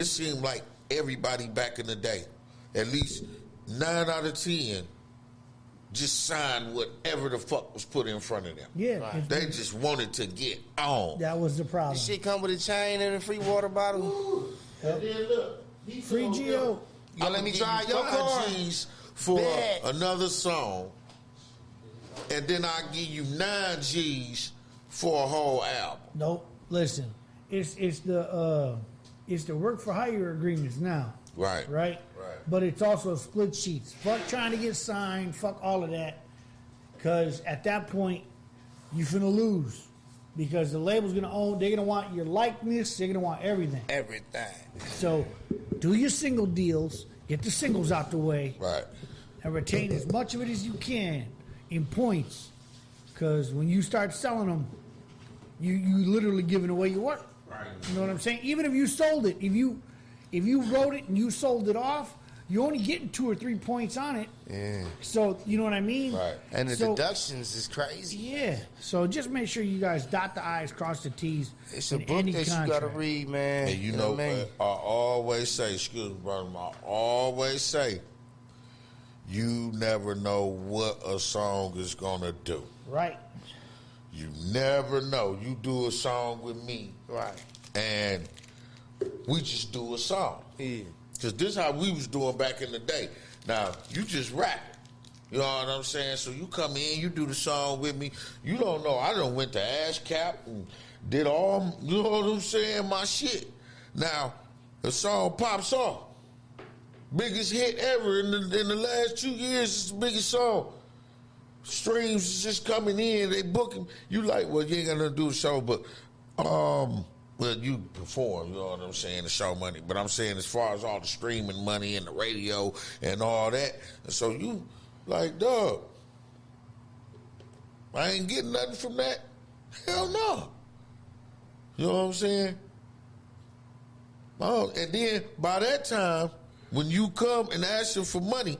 it seemed like everybody back in the day, at least 9 out of 10, just signed whatever the fuck was put in front of them. Yeah. Right. They just wanted to get on. That was the problem. This shit come with a chain and a free water bottle. Yep. And then look, free Geo. Y'all let me try your car. G's for another song, and then I give you 9 G's for a whole album. Nope. Listen, it's the work for hire agreements now. Right. Right. But it's also split sheets. Fuck trying to get signed. Fuck all of that. Because at that point, you finna lose. Because the label's gonna own. They're gonna want your likeness. They're gonna want everything. Everything. So, do your single deals. Get the singles out the way. Right. And retain as much of it as you can in points. Because when you start selling them, you literally giving away your work. Right. You know what I'm saying? Even if you sold it, if you wrote it and you sold it off, you're only getting 2 or 3 points on it. Yeah. So you know what I mean? Right. And the deductions is crazy. Yeah. So just make sure you guys dot the I's, cross the T's. It's a book that you gotta read, man. And you know what I mean? I always say, excuse me, brother, I always say, you never know what a song is gonna do. Right. You never know. You do a song with me, right? And we just do a song. Yeah. Because this is how we was doing back in the day. Now, you just rap. You know what I'm saying? So you come in, you do the song with me. You don't know. I done went to ASCAP and did all, you know what I'm saying, my shit. Now, the song pops off. Biggest hit ever in the last 2 years. It's the biggest song. Streams is just coming in. They booking. You like, well, you ain't got nothing to do with the show, but, well, you perform, you know what I'm saying, the show money. But I'm saying as far as all the streaming money and the radio and all that. And so you like, dog, I ain't getting nothing from that. Hell no. You know what I'm saying? Oh, and then by that time, when you come and ask them for money,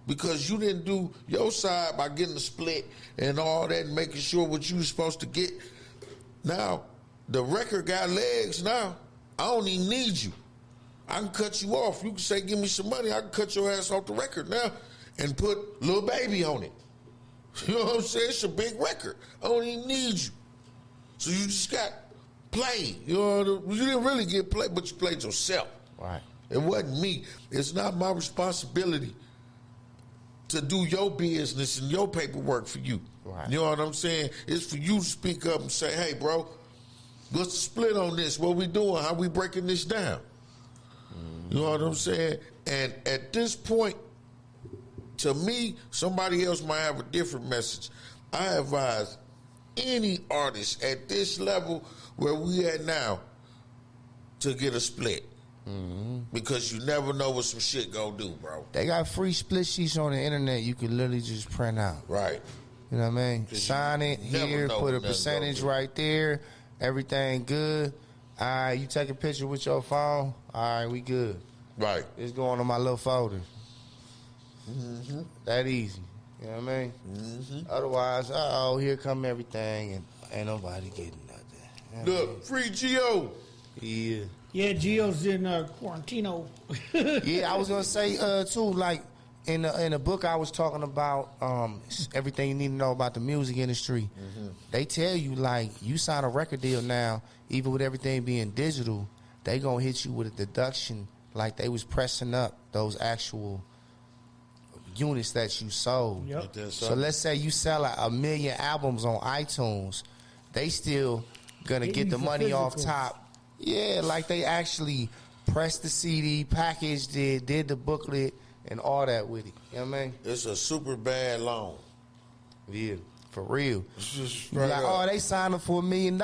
because you didn't do your side by getting a split and all that and making sure what you were supposed to get, now, the record got legs now. I don't even need you. I can cut you off. You can say, give me some money. I can cut your ass off the record now and put Lil Baby on it. You know what I'm saying? It's a big record. I don't even need you. So you just got played. You know, you didn't really get played, but you played yourself. Right. It wasn't me. It's not my responsibility to do your business and your paperwork for you. Right. You know what I'm saying? It's for you to speak up and say, hey, bro, what's the split on this? What we doing? How we breaking this down? You know what I'm saying? And at this point, to me, somebody else might have a different message. I advise any artist at this level where we at now to get a split. Because you never know what some shit gonna do, bro. They got free split sheets on the internet you can literally just print out. Right. You know what I mean? Sign it here, put a percentage right there. Everything good. All right, you take a picture with your phone. All right, we good. Right. It's going on my little folder. That easy. You know what I mean? Otherwise, here come everything, and ain't nobody getting nothing. Look, free Geo. Yeah. Yeah, Geo's in Quarantino. Yeah, I was gonna say too, like in the book I was talking about everything you need to know about the music industry. They tell you, like, you sign a record deal now, even with everything being digital, they gonna hit you with a deduction like they was pressing up those actual units that you sold. Yep. So let's say you sell a million albums on iTunes, they still gonna get the money off top. Yeah, like they actually pressed the CD, packaged it, did the booklet, and all that with it. You know what I mean? It's a super bad loan. Yeah, for real. Right like, up. they signed him for $1 million.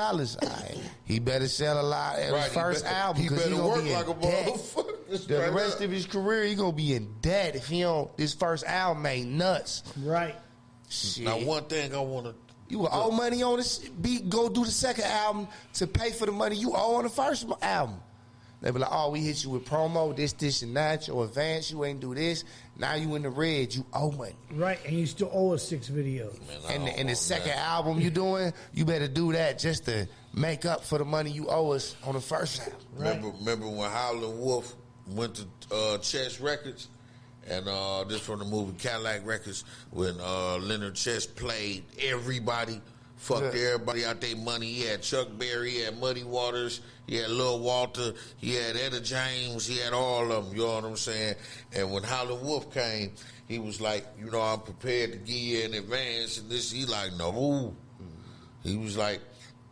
He better sell a lot at his first album. He because better gonna work be in like a debt. motherfucker. The rest of his career, he gonna be in debt if he don't. His first album ain't nuts. Right. Shit. Now, one thing I want to. You will owe money on this beat. Go do the second album to pay for the money you owe on the first album. They be like, we hit you with promo, this, and that. Your advance, you ain't do this. Now you in the red, you owe money. Right, and you still owe us 6 videos. Man, and the second album you doing, you better do that just to make up for the money you owe us on the first album. Remember when Howlin' Wolf went to Chess Records, and this from the movie Cadillac Records, when Leonard Chess played everybody, fucked everybody out their money. He had Chuck Berry, he had Muddy Waters, he had Lil Walter, he had Etta James, he had all of them, you know what I'm saying? And when Howlin' Wolf came, he was like, you know, I'm prepared to give you in advance, and this, he like, no. He was like,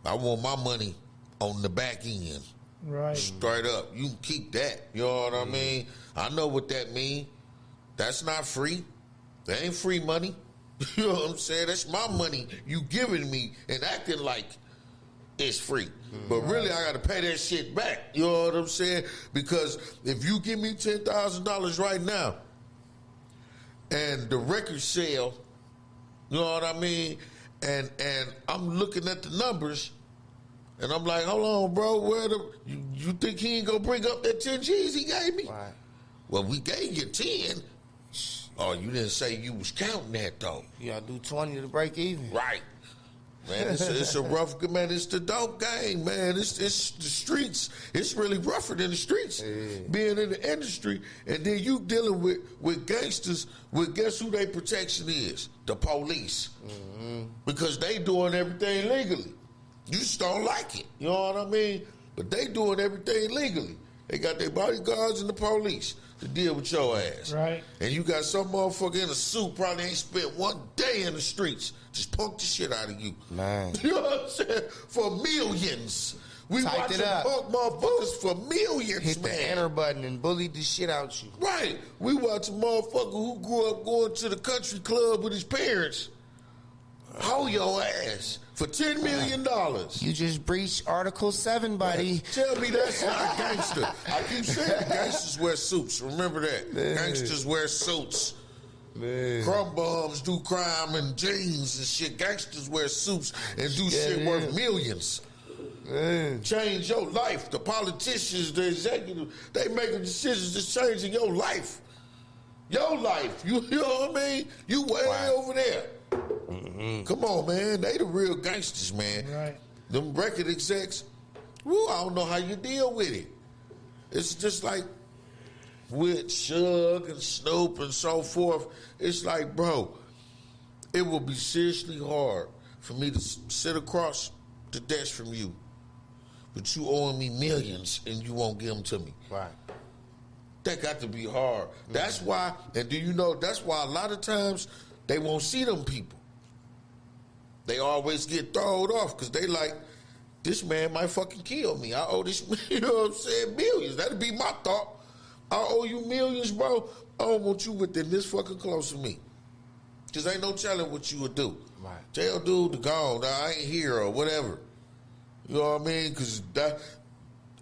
I want my money on the back end. Right. Straight up. You can keep that. You know what I mean? I know what that mean. That's not free. That ain't free money. You know what I'm saying? That's my money you giving me and acting like it's free. But really, I got to pay that shit back. You know what I'm saying? Because if you give me $10,000 right now and the record sale, you know what I mean? And I'm looking at the numbers, and I'm like, hold on, bro, you think he ain't gonna bring up that 10 G's he gave me? Right. Well, we gave you 10. Oh, you didn't say you was counting that, though. You gotta do 20 to break even. Right. Man, it's a rough, man, it's the dope game, man. It's the streets. It's really rougher than the streets, being in the industry. And then you dealing with gangsters, with guess who their protection is? The police. Because they doing everything legally. You just don't like it. You know what I mean? But they doing everything legally. They got their bodyguards and the police to deal with your ass. Right. And you got some motherfucker in a suit probably ain't spent one day in the streets. Just punk the shit out of you. Man. You know what I'm saying? For millions. We Typed watching it up. punk motherfuckers for millions, Hit the man. enter button and bullied the shit out you. Right. We watch a motherfucker who grew up going to the country club with his parents. Hold your ass for $10 million. You just breached Article 7, buddy. Tell me that's not gangster. I keep saying gangsters wear suits. Remember that. Gangsters wear suits. Man. Crumb bums do crime in jeans and shit. Gangsters wear suits and do shit worth millions. Man. Change your life. The politicians, the executive, they making decisions that's changing your life. Your life. You know what I mean? You way over there. Come on, man. They the real gangsters, man. Right. Them record execs, woo, I don't know how you deal with it. It's just like with Suge and Snoop and so forth. It's like, bro, it will be seriously hard for me to sit across the desk from you, but you owing me millions and you won't give them to me. Right. That got to be hard. That's why, and do you know, that's why a lot of times they won't see them people. They always get thrown off because they like, this man might fucking kill me. I owe this, you know what I'm saying, millions. That'd be my thought. I owe you millions, bro. I don't want you within this fucking close to me. Because ain't no telling what you would do. Right. Tell dude to go on, I ain't here or whatever. You know what I mean? Because I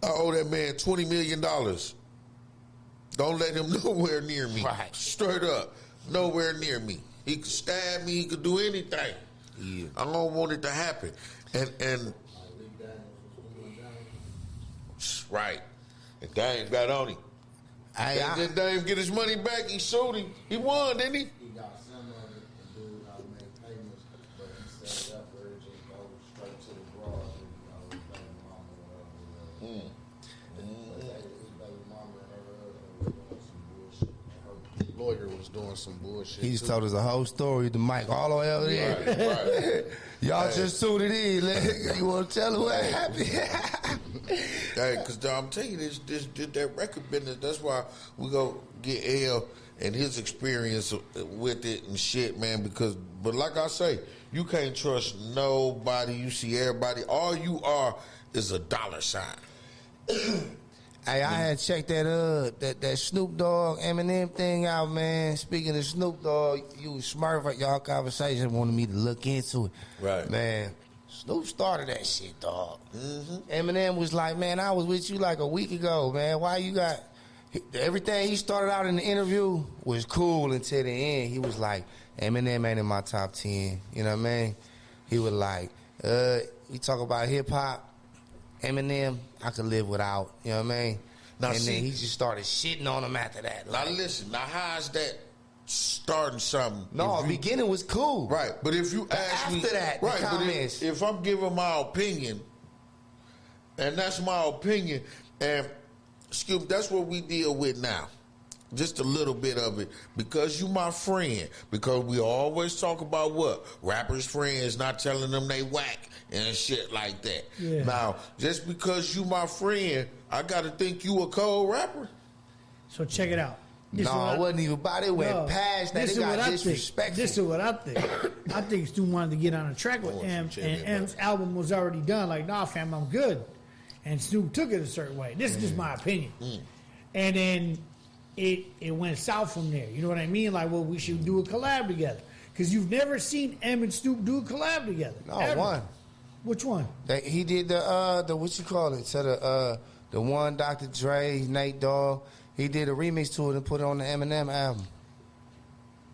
owe that man $20 million. Don't let him nowhere near me. Right. Straight up. Nowhere near me. He could stab me. He could do anything. Yeah. I don't want it to happen. And right. And Dame got on him. Did Dame get his money back? He sold him. He won, didn't he? He got some of it, the dude I made payments, but he set it up where it just goes straight to the garage and his baby mama or whatever. But his baby mama and her husband was doing some bullshit. And her lawyer was doing some bullshit. He just too. told us the whole story, the mic all the way over there. Right. Y'all just tuned it in. You want to tell them what happened? Hey, because I'm telling you, this that record business, that's why we go get L and his experience with it and shit, man, but like I say, you can't trust nobody. You see everybody. All you are is a dollar sign. Hey, I had checked that Snoop Dogg Eminem thing out, man. Speaking of Snoop Dogg, you was smart for y'all conversation, wanted me to look into it. Right. Man, Snoop started that shit, dog. Eminem was like, man, I was with you like a week ago, man. Why you got... Everything he started out in the interview was cool until the end. He was like, Eminem ain't in my top 10. You know what I mean? He was like, you talk about hip-hop, Eminem, I could live without. You know what I mean? Now, and see, then he just started shitting on him after that. Now Like, listen, now how's that starting something? no, If the you- beginning was cool. Right, but if you ask me... after that, the right, comments. but if I'm giving my opinion, And that's my opinion. And excuse me, that's what we deal with now. Just a little bit of it. Because you my friend. Because we always talk about what? Rappers' friends not telling them they whack and shit like that. Yeah. Now, just because you my friend, I gotta think you a cold rapper? So check it out. This is No, what it wasn't even about it. It went No, past that. this It is what got I think. disrespectful. This is what I think. I think Stu wanted to get on a track with want M, some and chicken, M's album was already done. Like, nah, fam, I'm good. And Snoop took it a certain way. This is just my opinion. And then it went south from there. You know what I mean? Like, well, we should do a collab together. Because you've never seen M and Snoop do a collab together. No, ever. one. Which one? He did the what you call it? So the one Dr. Dre, Nate Dogg. He did a remix to it and put it on the Eminem album.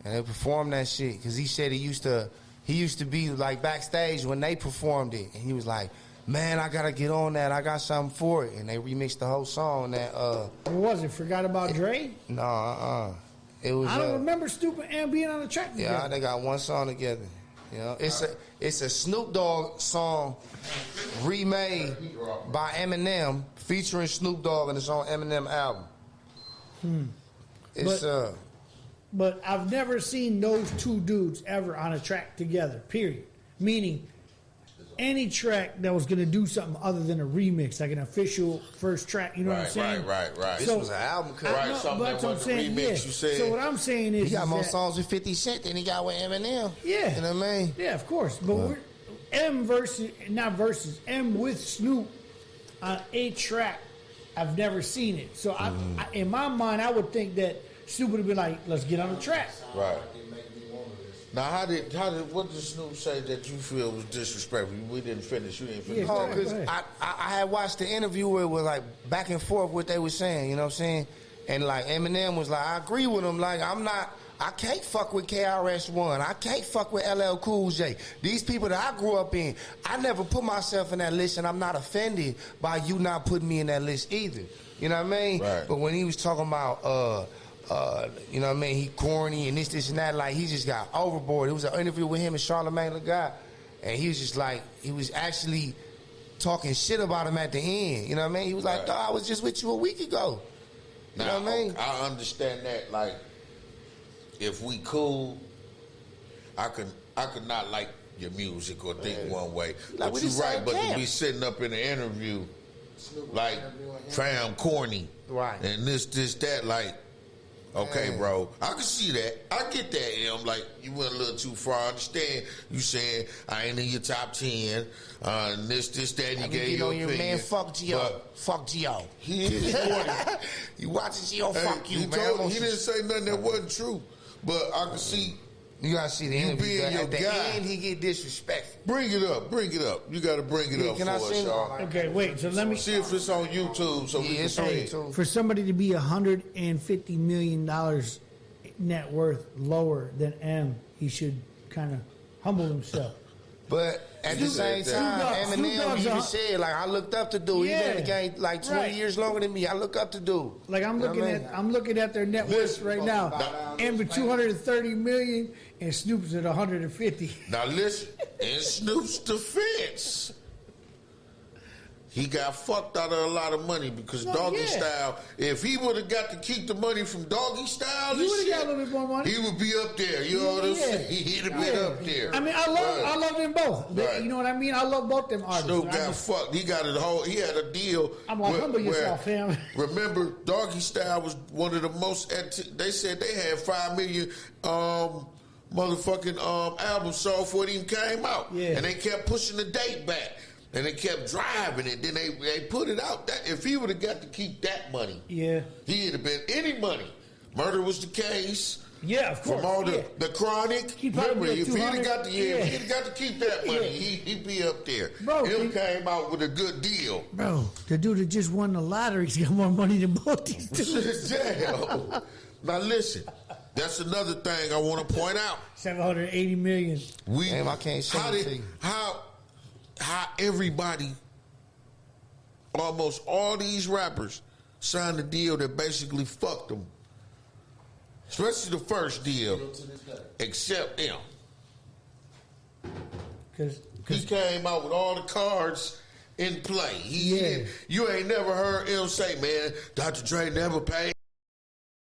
And they performed that shit because he said he used to be like backstage when they performed it, and he was like, "Man, I gotta get on that. I got something for it." And they remixed the whole song. That What was it? Forgot About Dre? no, it was. I don't remember Snoop and M being on the track together. Yeah, they got one song together. You know, it's a Snoop Dogg song remade by Eminem featuring Snoop Dogg, and it's on Eminem album. It's But I've never seen those two dudes ever on a track together, period. Meaning, any track that was going to do something other than a remix, like an official first track, you know what I'm saying? Right. this was an album cut. Right, No, something but that that's what I'm wasn't saying. remix, Yeah. you said. So what I'm saying is, He got is more that- songs with 50 Cent than he got with Eminem. Yeah, You know what I mean? Yeah, of course. But we're, M versus not versus M with Snoop on a track. I've never seen it. So I, in my mind, I would think that Snoop would have been like, "Let's get on the track." Right. It make me want this. Now, what did Snoop say that you feel was disrespectful? We didn't finish. You didn't finish. Yeah, that. Oh, Go because ahead. I had watched the interview where it was like back and forth what they were saying, you know what I'm saying? And like Eminem was like, I agree with him. Like, I can't fuck with KRS-One. I can't fuck with LL Cool J. These people that I grew up in, I never put myself in that list, and I'm not offended by you not putting me in that list either. You know what I mean? Right. But when he was talking about, you know what I mean, he corny and this and that, like he just got overboard. It was an interview with him and Charlamagne the Guy, and he was just like, he was actually talking shit about him at the end. You know what I mean? He was like, Right. "Dawg, I was just with you a week ago." You Now, know what I mean? I understand that. Like, if we cool, I could not like your music or think one way. Like, but we you the right. same But to camp. be sitting up in an interview, Snoop like, interviewing him. fam, corny, Right. and this, that, like. Okay, Man. bro. I can see that. I get that, M. Like, you went a little too far. I understand you saying I ain't in your top 10. And this, that, and you I gave get your on your opinion. man, fuck Gio. But Fuck Gio. he is corny. You watching Gio, Hey, fuck you, he man. told, he didn't say nothing that wasn't true. But I can see. You gotta see the You interview. being your At the guy. end, he get disrespectful. Bring it up. You got to bring it Yeah, up can for I us, sing it? y'all. Okay, wait. So let me. See if it's on YouTube so we Yeah, can it's on play it. YouTube. For somebody to be $150 million net worth lower than M, he should kind of humble himself. But at the same Snoop time, Dogg- Snoop Eminem Dogg's even a- said, like, I looked up to dude. He been in the Yeah. game like 20 Right. years longer than me. I look up to dude. Like I'm You know looking what I at, mean? I'm looking at their net worth Listen, right now. M with 230 million, and Snoop's at 150. Now listen, in Snoop's defense, he got fucked out of a lot of money because No, Doggy yeah. Style, if he would have got to keep the money from Doggy Style, He and would've shit, got a little bit more money. He would be up there. You know what I'm Yeah. saying? He'd have been Yeah. up there. I mean, I Right. love them both. Right. You know what I mean? I love both them artists. Snoop I got just- fucked. He got a whole. He had a deal. I'm like, humble yourself, fam. Remember, Doggy Style was one of the most. They said they had 5 million motherfucking albums sold before it even came out. Yeah. And they kept pushing the date back, and they kept driving it. Then they put it out. That if he would have got to keep that money, Yeah. he'd have been any money. Murder was the case. Yeah, of course. From all yeah. the chronic, He probably remember, be if at he'd 200, have got yeah. if he'd got to keep that money, Yeah. he'd be up there. Bro, Him he- came out with a good deal. Bro, the dude that just won the lottery's got more money than both these dudes. Damn. Now listen, that's another thing I want to point out. 780 million. We Damn, I can't say how it did- to you. how everybody, almost all these rappers, signed a deal that basically fucked them. Especially the first deal, To this day. except him. Because He came out with all the cards in play. You ain't never heard him say, man, Dr. Dre never paid